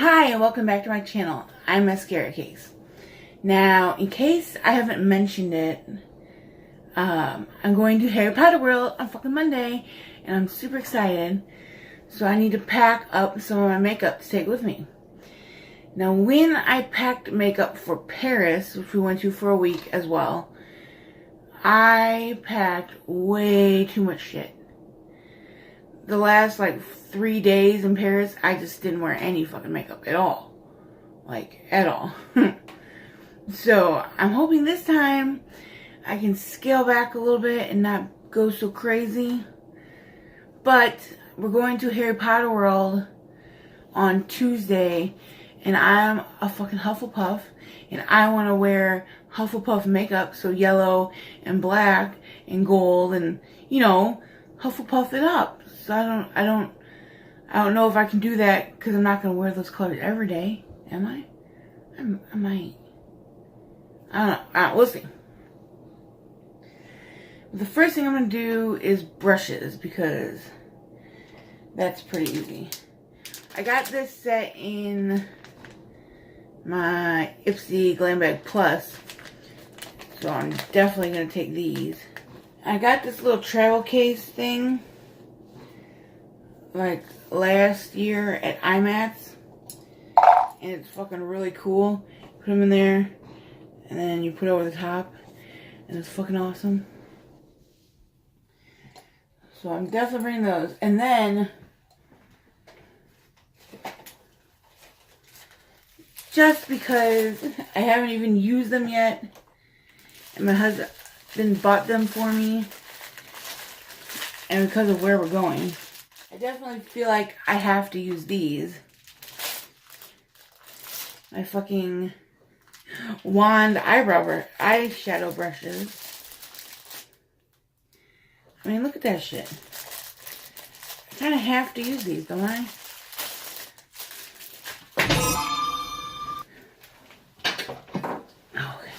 Hi and welcome back to my channel. I'm Mascara Case. Now, in case I haven't mentioned it, I'm going to Harry Potter World on fucking Monday, and I'm super excited. So I need to pack up some of my makeup to take with me. Now, when I packed makeup for Paris, which we went to for a week as well, I packed way too much shit. The last, 3 days in Paris, I just didn't wear any fucking makeup at all. At all. So, I'm hoping this time I can scale back a little bit and not go so crazy. But, we're going to Harry Potter World on Tuesday, and I'm a fucking Hufflepuff, and I want to wear Hufflepuff makeup, so yellow and black and gold, and, Hufflepuff it up. So I don't know if I can do that because I'm not going to wear those colors every day. Am I? I might. I don't know. We'll see. The first thing I'm going to do is brushes because that's pretty easy. I got this set in my Ipsy Glam Bag Plus, so I'm definitely going to take these. I got this little travel case thing last year at IMATS, and it's fucking really cool. Put them in there, and then you put it over the top, and it's fucking awesome. So I'm definitely bringing those. And then, just because I haven't even used them yet, and my husband bought them for me, and because of where we're going, I definitely feel like I have to use these. My fucking wand eyeshadow brushes. I mean, look at that shit. I kind of have to use these, don't I? Okay.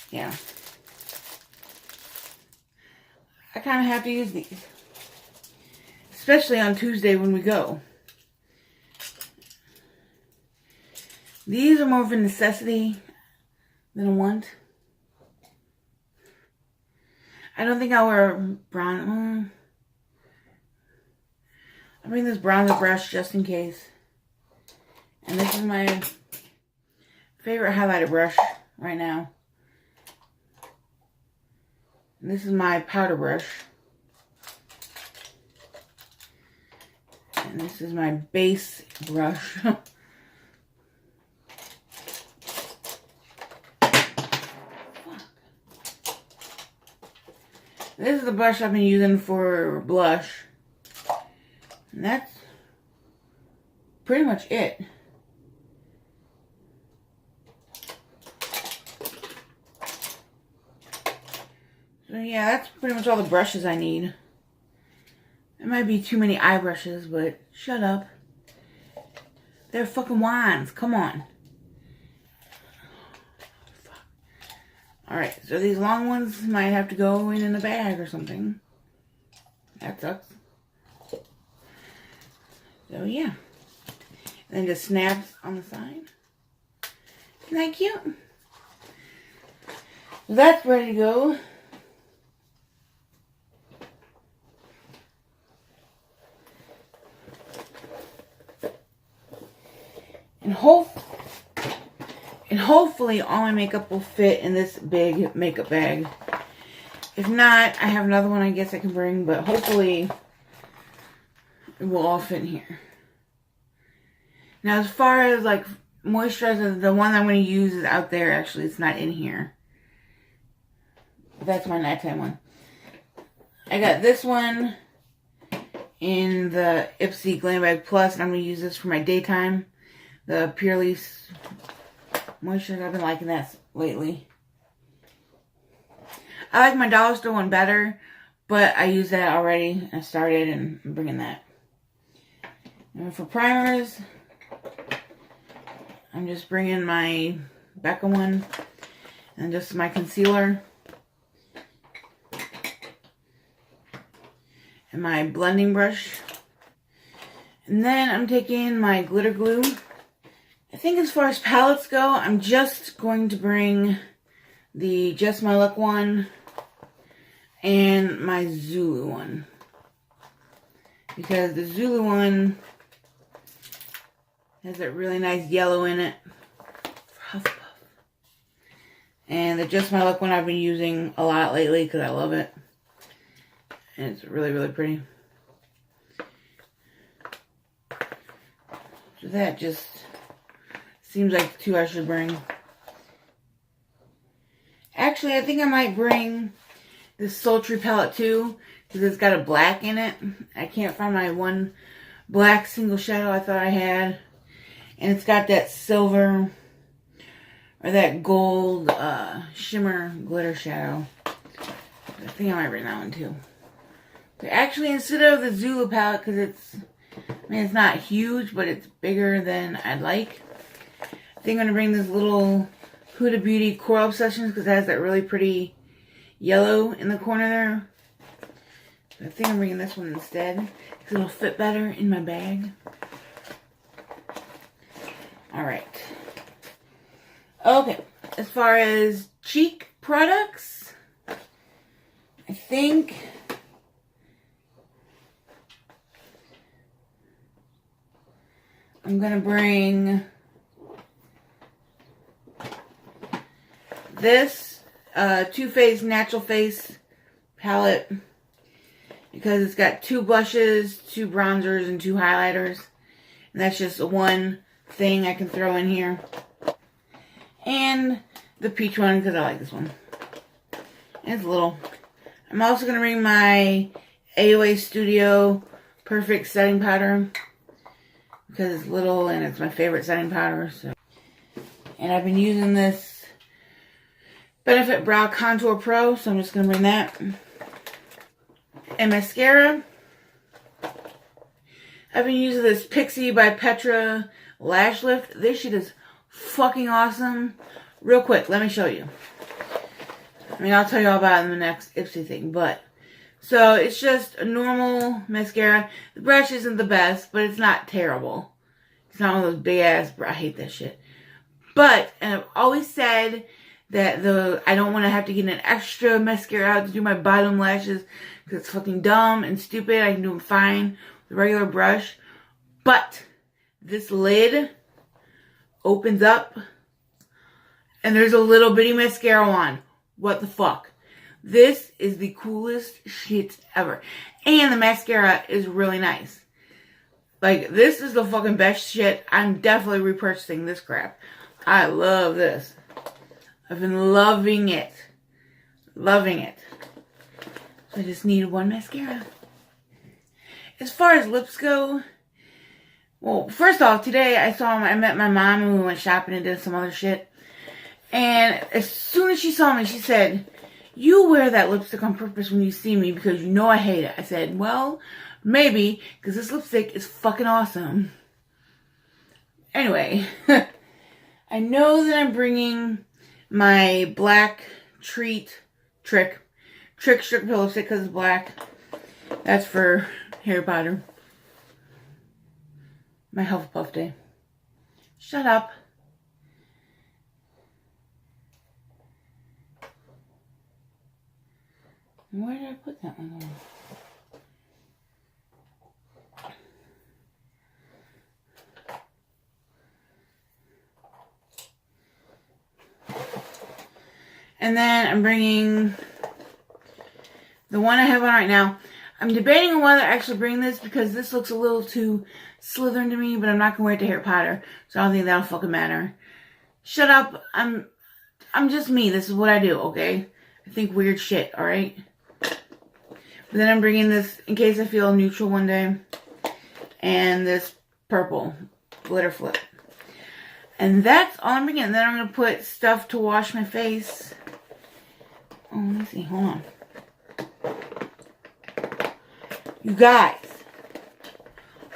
Yeah. I kind of have to use these. Especially on Tuesday when we go. These are more of a necessity than a want. I don't think I'll wear brown. I'll bring this bronzer brush just in case. And this is my favorite highlighter brush right now. And this is my powder brush. And this is my base brush. This is the brush I've been using for blush. And that's pretty much it. So yeah, that's pretty much all the brushes I need. It might be too many eye brushes, but shut up. They're fucking wands. Come on. Alright, so these long ones might have to go in a bag or something. That sucks. So yeah. And then just snaps on the side. Isn't that cute? So that's ready to go. And hopefully all my makeup will fit in this big makeup bag. If not, I have another one I guess I can bring, but hopefully it will all fit in here. Now as far as moisturizer, the one I'm going to use is out there. Actually, it's not in here. But that's my nighttime one. I got this one in the Ipsy Glam Bag Plus, and I'm going to use this for my daytime. The Purely moisturizer, I've been liking that lately. I like my dollar store one better, but I use that already. I started and I'm bringing that. And for primers, I'm just bringing my Becca one and just my concealer. And my blending brush. And then I'm taking my glitter glue. I think as far as palettes go, I'm just going to bring the Just My Luck one and my Zulu one. Because the Zulu one has that really nice yellow in it for Hufflepuff. And the Just My Luck one I've been using a lot lately because I love it. And it's really, really pretty. So that just seems like the two I should bring. Actually, I think I might bring this Sultry palette too, because it's got a black in it. I can't find my one black single shadow I thought I had. And it's got that silver or that gold shimmer glitter shadow. I think I might bring that one too. But actually, instead of the Zulu palette, because it's, I mean, it's not huge, but it's bigger than I'd like. I think I'm going to bring this little Huda Beauty Coral Obsessions because it has that really pretty yellow in the corner there. So I think I'm bringing this one instead because it'll fit better in my bag. Alright. Okay. As far as cheek products, I think I'm going to bring this Too Faced Natural Face palette because it's got 2 blushes, 2 bronzers, and 2 highlighters. And that's just one thing I can throw in here. And the peach one because I like this one. And it's little. I'm also going to bring my AOA Studio Perfect Setting Powder because it's little and it's my favorite setting powder. So. And I've been using this Benefit Brow Contour Pro, so I'm just going to bring that. And mascara. I've been using this Pixie by Petra Lash Lift. This shit is fucking awesome. Real quick, let me show you. I mean, I'll tell you all about it in the next Ipsy thing, but... So, it's just a normal mascara. The brush isn't the best, but it's not terrible. It's not one of those big-ass... I hate that shit. But, and I've always said that I don't want to have to get an extra mascara out to do my bottom lashes because it's fucking dumb and stupid. I can do them fine with a regular brush. But, this lid opens up and there's a little bitty mascara wand. What the fuck? This is the coolest shit ever. And the mascara is really nice. Like, this is the fucking best shit. I'm definitely repurchasing this crap. I love this. I've been loving it. Loving it. So I just need one mascara. As far as lips go, well, first off, today I met my mom and we went shopping and did some other shit. And as soon as she saw me, she said, "You wear that lipstick on purpose when you see me because you know I hate it." I said, "Well, maybe, because this lipstick is fucking awesome." Anyway, I know that I'm bringing my black Trick Strip Pillow Stick because it's black. That's for Harry Potter. My Hufflepuff Day. Shut up. Where did I put that one on? And then I'm bringing the one I have on right now. I'm debating on whether I actually bring this because this looks a little too Slytherin to me, but I'm not going to wear it to Harry Potter, so I don't think that'll fucking matter. Shut up. I'm just me. This is what I do, okay? I think weird shit, alright? But then I'm bringing this in case I feel neutral one day. And this purple glitter flip. And that's all I'm bringing. And then I'm going to put stuff to wash my face. Oh, let me see. Hold on. You guys.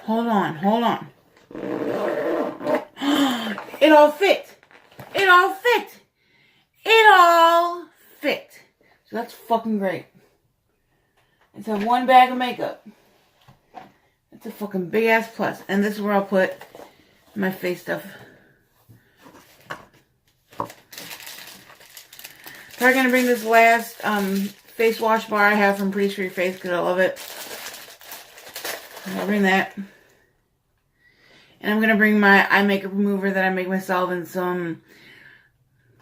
Hold on. Hold on. It all fit. It all fit. It all fit. So that's fucking great. It's a one bag of makeup. That's It's a fucking big ass plus. And this is where I'll put my face stuff. Probably gonna bring this last face wash bar I have from Pretty Sure Your Face because I love it. I'm gonna bring that. And I'm gonna bring my eye makeup remover that I make myself in some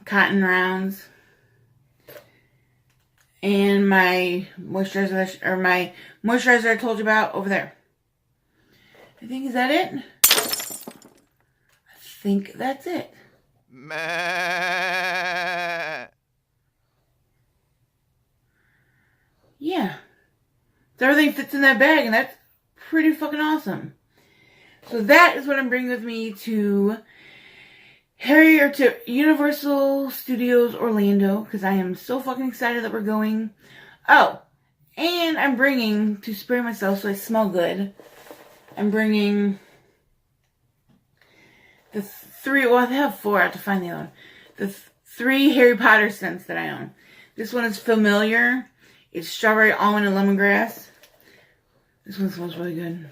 cotton rounds. And my moisturizer, I told you about over there. I think, is that it? I think that's it. Yeah. So everything fits in that bag, and that's pretty fucking awesome. So that is what I'm bringing with me to Universal Studios Orlando, because I am so fucking excited that we're going. Oh, and I'm bringing, to spray myself so I smell good, I'm bringing the I have 4, I have to find the other one. The 3 Harry Potter scents that I own. This one is familiar. It's strawberry, almond, and lemongrass. This one smells really good.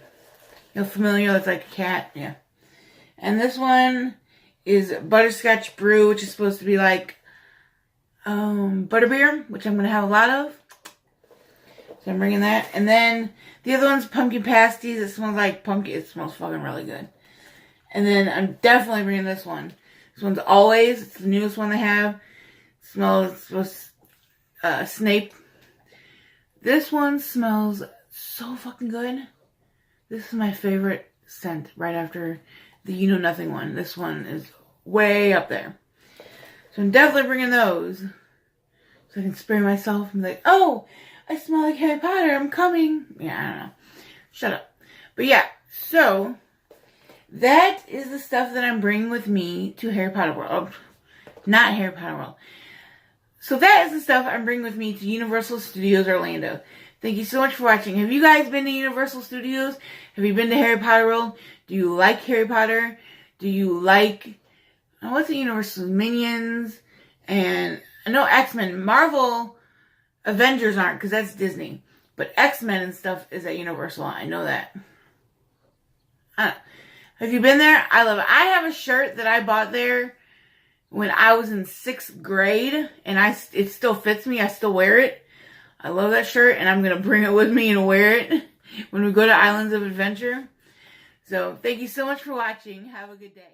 You know, familiar, that's like a cat, yeah. And this one is butterscotch brew, which is supposed to be like butterbeer, which I'm going to have a lot of. So I'm bringing that. And then the other one's pumpkin pasties. It smells like pumpkin. It smells fucking really good. And then I'm definitely bringing this one. This one's Always. It's the newest one they have. It smells Snape. This one smells so fucking good. This is my favorite scent right after the You Know Nothing one. This one is way up there. So I'm definitely bringing those. So I can spray myself and be like, oh, I smell like Harry Potter. I'm coming. Yeah, I don't know. Shut up. But yeah, so that is the stuff that I'm bringing with me to Harry Potter World. Not Harry Potter World. So that is the stuff I'm bringing with me to Universal Studios Orlando. Thank you so much for watching. Have you guys been to Universal Studios? Have you been to Harry Potter World? Do you like Harry Potter? Do you like, what's the Universal? Minions? And I know X-Men. Marvel Avengers aren't, because that's Disney. But X-Men and stuff is at Universal. I know that. Have you been there? I love it. I have a shirt that I bought there when I was in 6th grade. And it still fits me. I still wear it. I love that shirt, and I'm going to bring it with me and wear it when we go to Islands of Adventure. So, thank you so much for watching. Have a good day.